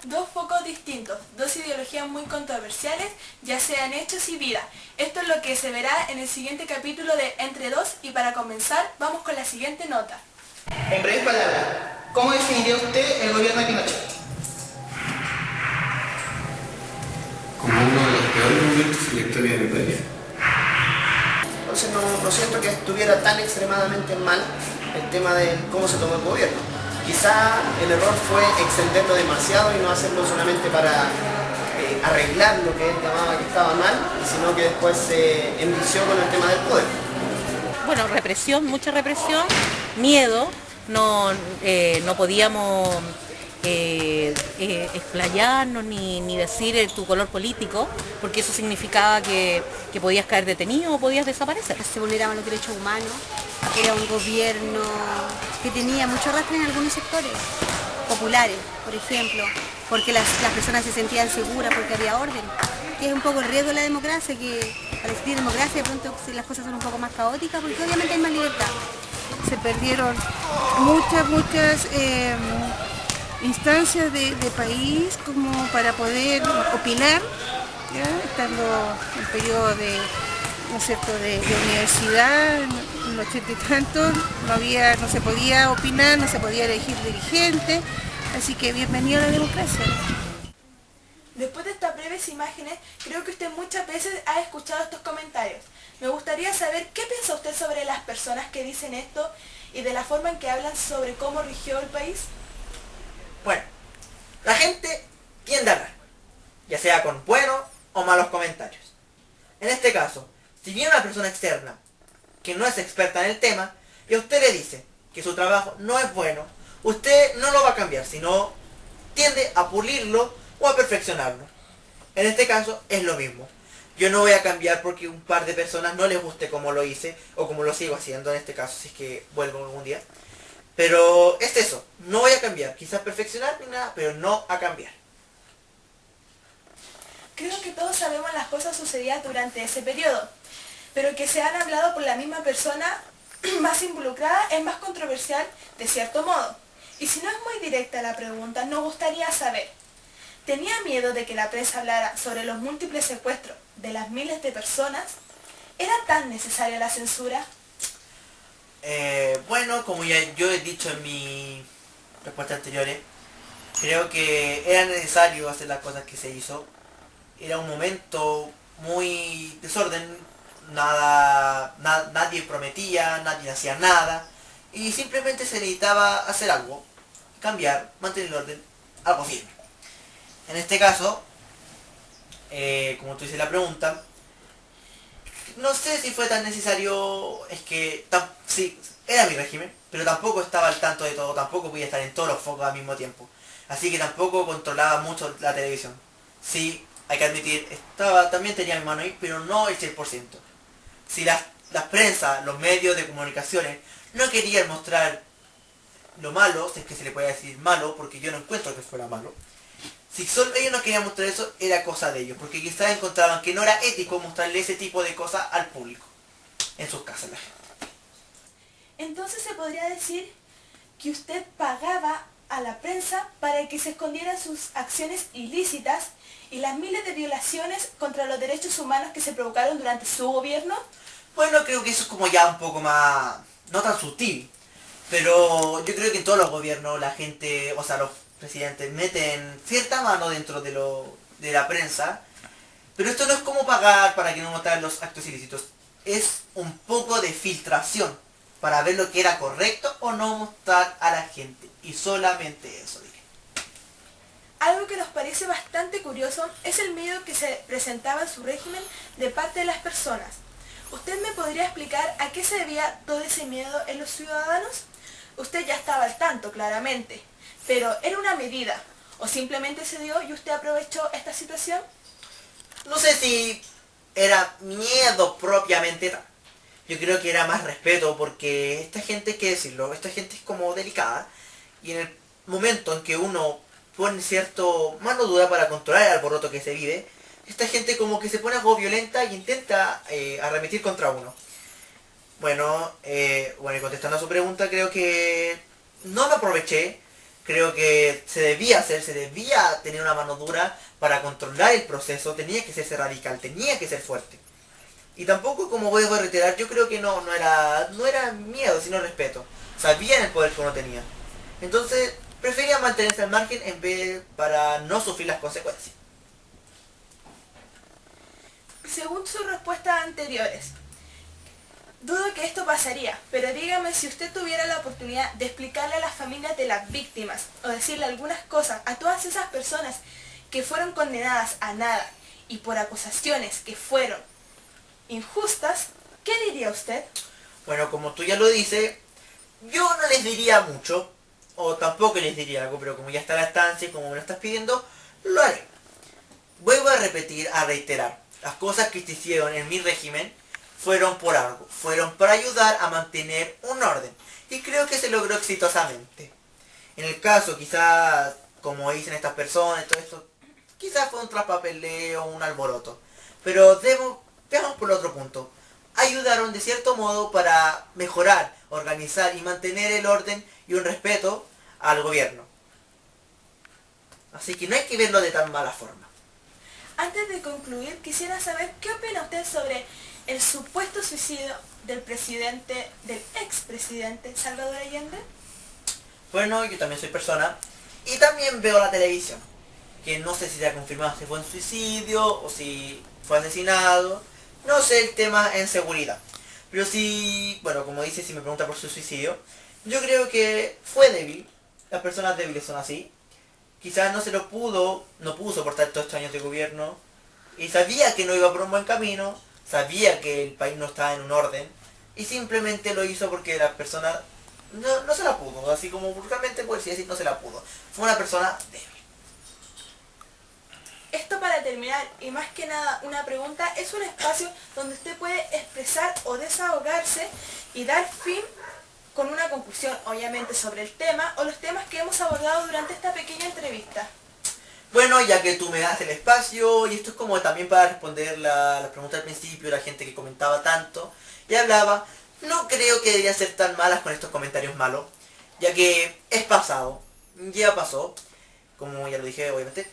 Dos focos distintos, dos ideologías muy controversiales, ya sean hechos y vida. Esto es lo que se verá en el siguiente capítulo de Entre Dos y para comenzar vamos con la siguiente nota. En breves palabras, ¿cómo definiría usted el gobierno de Pinochet? Como uno de los peores momentos en la historia de mi país. Entonces no siento que estuviera tan extremadamente mal el tema de cómo se tomó el gobierno. Quizá el error fue extenderlo demasiado y no hacerlo solamente para arreglar lo que él llamaba que estaba mal, sino que después se envició con el tema del poder. Bueno, represión, mucha represión, miedo, no podíamos explayarnos ni decir tu color político, porque eso significaba que podías caer detenido o podías desaparecer. Se vulneraban los derechos humanos, era un gobierno que tenía mucho arrastre en algunos sectores populares, por ejemplo, porque las personas se sentían seguras porque había orden, que es un poco el riesgo de la democracia, que al existir democracia de pronto las cosas son un poco más caóticas porque obviamente hay más libertad. Se perdieron muchas instancias de país como para poder opinar, ¿ya? Estando en periodo de, ¿no es cierto?, de universidad, en los 80 y tantos, no se podía opinar, no se podía elegir dirigente, así que bienvenido a la democracia. Después de estas breves imágenes, creo que usted muchas veces ha escuchado estos comentarios. Me gustaría saber qué piensa usted sobre las personas que dicen esto y de la forma en que hablan sobre cómo rigió el país. Bueno, la gente tiende a hablar, ya sea con buenos o malos comentarios. En este caso, si viene una persona externa que no es experta en el tema y a usted le dice que su trabajo no es bueno, usted no lo va a cambiar, sino tiende a pulirlo o a perfeccionarlo. En este caso es lo mismo. Yo no voy a cambiar porque un par de personas no les guste como lo hice o como lo sigo haciendo en este caso, si es que vuelvo algún día. Pero es eso, no voy a cambiar, quizás perfeccionar ni nada, pero no a cambiar. Creo que todos sabemos las cosas sucedidas durante ese periodo, pero que se han hablado por la misma persona más involucrada es más controversial de cierto modo. Y si no es muy directa la pregunta, nos gustaría saber, ¿tenía miedo de que la prensa hablara sobre los múltiples secuestros de las miles de personas? ¿Era tan necesaria la censura? Bueno, como ya yo he dicho en mis respuestas anteriores, creo que era necesario hacer las cosas que se hizo. Era un momento muy desorden, nadie prometía, nadie hacía nada, y simplemente se necesitaba hacer algo, cambiar, mantener el orden, algo firme. En este caso, como tú dices la pregunta, no sé si fue tan necesario, es que sí, era mi régimen, pero tampoco estaba al tanto de todo, tampoco podía estar en todos los focos al mismo tiempo. Así que tampoco controlaba mucho la televisión. Sí, hay que admitir, también tenía mi mano ahí, pero no el 100%. Si las prensa, los medios de comunicaciones, no querían mostrar lo malo, si es que se le puede decir malo, porque yo no encuentro que fuera malo, si solo ellos no querían mostrar eso, era cosa de ellos, porque quizás encontraban que no era ético mostrarle ese tipo de cosas al público, en sus casas la gente. Entonces se podría decir que usted pagaba a la prensa para que se escondieran sus acciones ilícitas y las miles de violaciones contra los derechos humanos que se provocaron durante su gobierno. Bueno, creo que eso es como ya un poco más, no tan sutil, pero yo creo que en todos los gobiernos la gente, o sea, los presidentes meten cierta mano dentro de la prensa, pero esto no es como pagar para que no mostraran los actos ilícitos, es un poco de filtración para ver lo que era correcto o no mostrar a la gente, y solamente eso diré. Algo que nos parece bastante curioso es el miedo que se presentaba en su régimen de parte de las personas. ¿Usted me podría explicar a qué se debía todo ese miedo en los ciudadanos? Usted ya estaba al tanto, claramente, pero ¿era una medida o simplemente se dio y usted aprovechó esta situación? No sé si era miedo propiamente tal. Yo creo que era más respeto porque esta gente, hay que decirlo, esta gente es como delicada y en el momento en que uno pone cierto mano dura para controlar el alboroto que se vive, esta gente como que se pone algo violenta y intenta arremeter contra uno. Bueno, y contestando a su pregunta, creo que no lo aproveché, Creo que se debía tener una mano dura para controlar el proceso, tenía que serse radical, tenía que ser fuerte. Y tampoco, como vuelvo a reiterar, yo creo que no era miedo, sino respeto. Sabían el poder que uno tenía. Entonces, preferían mantenerse al margen en vez para no sufrir las consecuencias. Según sus respuestas anteriores, dudo que esto pasaría, pero dígame si usted tuviera la oportunidad de explicarle a las familias de las víctimas o decirle algunas cosas a todas esas personas que fueron condenadas a nada y por acusaciones que fueron injustas, ¿qué diría usted? Bueno, como tú ya lo dices, yo no les diría mucho, o tampoco les diría algo, pero como ya está la estancia y como me lo estás pidiendo, lo haré. Vuelvo a repetir, a reiterar, las cosas que se hicieron en mi régimen fueron por algo, fueron para ayudar a mantener un orden, y creo que se logró exitosamente. En el caso, quizás, como dicen estas personas, todo esto, quizás fue un traspapeleo, un alboroto, pero veamos por otro punto. Ayudaron de cierto modo para mejorar, organizar y mantener el orden y un respeto al gobierno. Así que no hay que verlo de tan mala forma. Antes de concluir, quisiera saber qué opina usted sobre el supuesto suicidio del expresidente Salvador Allende. Bueno, yo también soy persona y también veo la televisión, que no sé si se ha confirmado si fue un suicidio o si fue asesinado. No sé el tema en seguridad. Pero sí, bueno, como dice, si me pregunta por su suicidio, yo creo que fue débil. Las personas débiles son así. Quizás no pudo soportar todos estos años de gobierno. Y sabía que no iba por un buen camino. Sabía que el país no estaba en un orden. Y simplemente lo hizo porque las personas no se la pudo. Así como vulgarmente puede decir, no se la pudo. Fue una persona débil. Esto para terminar, y más que nada una pregunta, es un espacio donde usted puede expresar o desahogarse y dar fin con una conclusión, obviamente, sobre el tema o los temas que hemos abordado durante esta pequeña entrevista. Bueno, ya que tú me das el espacio, y esto es como también para responder las preguntas al principio, la gente que comentaba tanto y hablaba, no creo que deberían ser tan malas con estos comentarios malos, ya que es pasado, ya pasó, como ya lo dije, obviamente.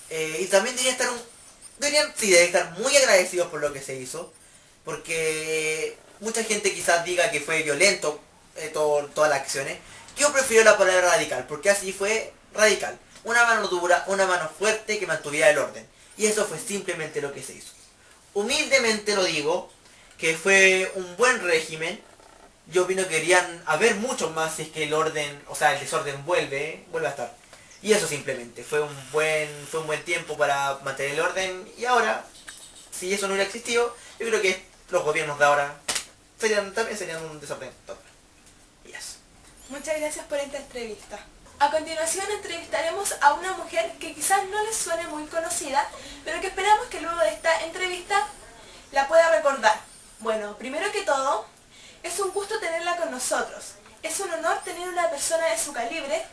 Y también deberían estar muy agradecidos por lo que se hizo, porque mucha gente quizás diga que fue violento todas las acciones. Yo prefiero la palabra radical, porque así fue radical. Una mano dura, una mano fuerte que mantuviera el orden. Y eso fue simplemente lo que se hizo. Humildemente lo digo, que fue un buen régimen. Yo opino que deberían haber muchos más si es que el orden, o sea, el desorden vuelve a estar. Y eso simplemente, fue un buen tiempo para mantener el orden. Y ahora, si eso no hubiera existido, yo creo que los gobiernos de ahora también serían un desorden total. Y eso. Muchas gracias por esta entrevista. A continuación entrevistaremos a una mujer que quizás no les suene muy conocida, pero que esperamos que luego de esta entrevista la pueda recordar. Bueno, primero que todo, es un gusto tenerla con nosotros. Es un honor tener una persona de su calibre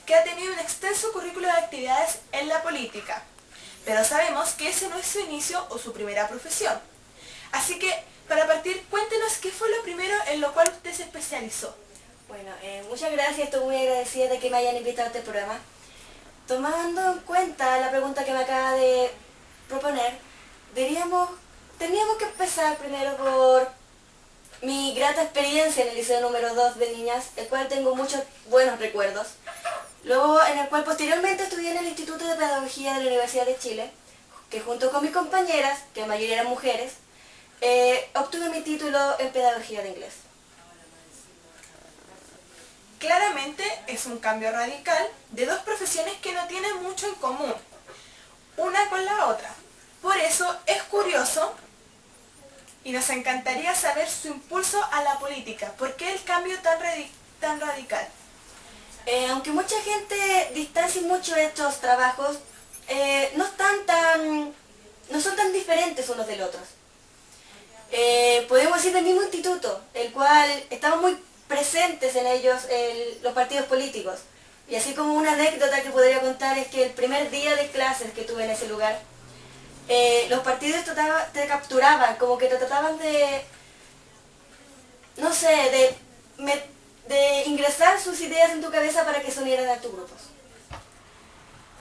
que ha tenido un extenso currículo de actividades en la política. Pero sabemos que ese no es su inicio o su primera profesión. Así que, para partir, cuéntenos qué fue lo primero en lo cual usted se especializó. Bueno, muchas gracias, estoy muy agradecida de que me hayan invitado a este programa. Tomando en cuenta la pregunta que me acaba de proponer, teníamos que empezar primero por mi grata experiencia en el Liceo número 2 de niñas, el cual tengo muchos buenos recuerdos. Luego, en el cual posteriormente estudié en el Instituto de Pedagogía de la Universidad de Chile, que junto con mis compañeras, que la mayoría eran mujeres, obtuve mi título en Pedagogía de Inglés. Claramente es un cambio radical de dos profesiones que no tienen mucho en común, una con la otra. Por eso es curioso y nos encantaría saber su impulso a la política. ¿Por qué el cambio tan radical? Aunque mucha gente distancie mucho estos trabajos, no son tan diferentes unos del otro. Podemos decir del mismo instituto, el cual estamos muy presentes en ellos los partidos políticos. Y así como una anécdota que podría contar es que el primer día de clases que tuve en ese lugar, los partidos te capturaban, como que te trataban de, no sé, de ingresar sus ideas en tu cabeza para que se unieran a tus grupos.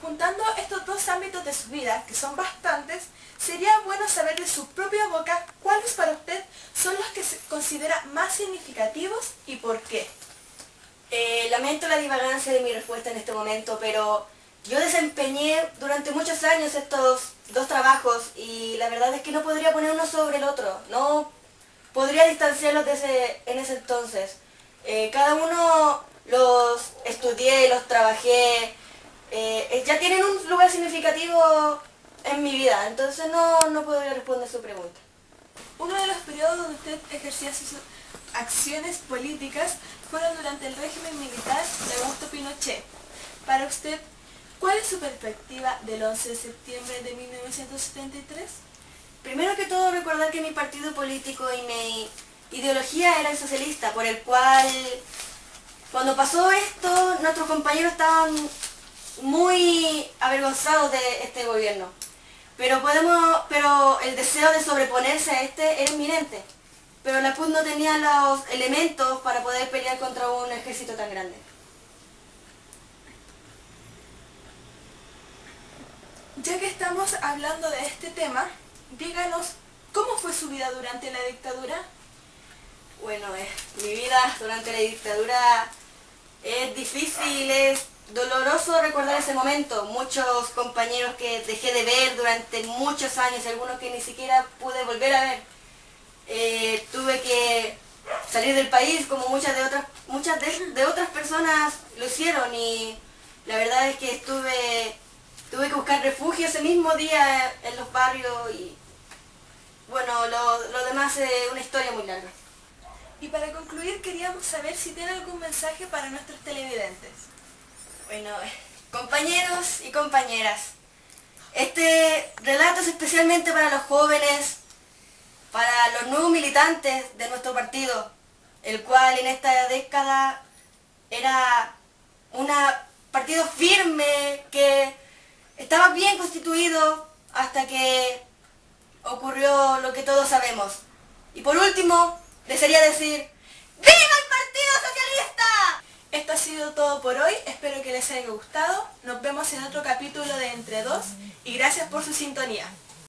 Juntando estos dos ámbitos de su vida, que son bastantes, sería bueno saber de su propia boca cuáles para usted son los que se considera más significativos y por qué. Lamento la divagancia de mi respuesta en este momento, pero yo desempeñé durante muchos años estos dos trabajos y la verdad es que no podría poner uno sobre el otro, no podría distanciarlos en ese entonces. Cada uno los estudié, los trabajé, ya tienen un lugar significativo en mi vida, entonces no podría responder su pregunta. Uno de los periodos donde usted ejercía sus acciones políticas fueron durante el régimen militar de Augusto Pinochet. Para usted, ¿cuál es su perspectiva del 11 de septiembre de 1973? Primero que todo, recordar que mi partido político y mi ideología era el socialista, por el cual, cuando pasó esto, nuestros compañeros estaban muy avergonzados de este gobierno. Pero el deseo de sobreponerse a este era inminente. Pero la PUD no tenía los elementos para poder pelear contra un ejército tan grande. Ya que estamos hablando de este tema, díganos, ¿cómo fue su vida durante la dictadura? Bueno, mi vida durante la dictadura es difícil, es doloroso recordar ese momento. Muchos compañeros que dejé de ver durante muchos años, algunos que ni siquiera pude volver a ver. Tuve que salir del país como muchas de otras personas lo hicieron y la verdad es que tuve que buscar refugio ese mismo día en los barrios y bueno, lo demás es una historia muy larga. Y para concluir queríamos saber si tiene algún mensaje para nuestros televidentes. Bueno, compañeros y compañeras, este relato es especialmente para los jóvenes, para los nuevos militantes de nuestro partido, el cual en esta década era un partido firme que estaba bien constituido hasta que ocurrió lo que todos sabemos. Y por último, desearía decir, ¡viva el Partido Socialista! Esto ha sido todo por hoy, espero que les haya gustado. Nos vemos en otro capítulo de Entre Dos y gracias por su sintonía.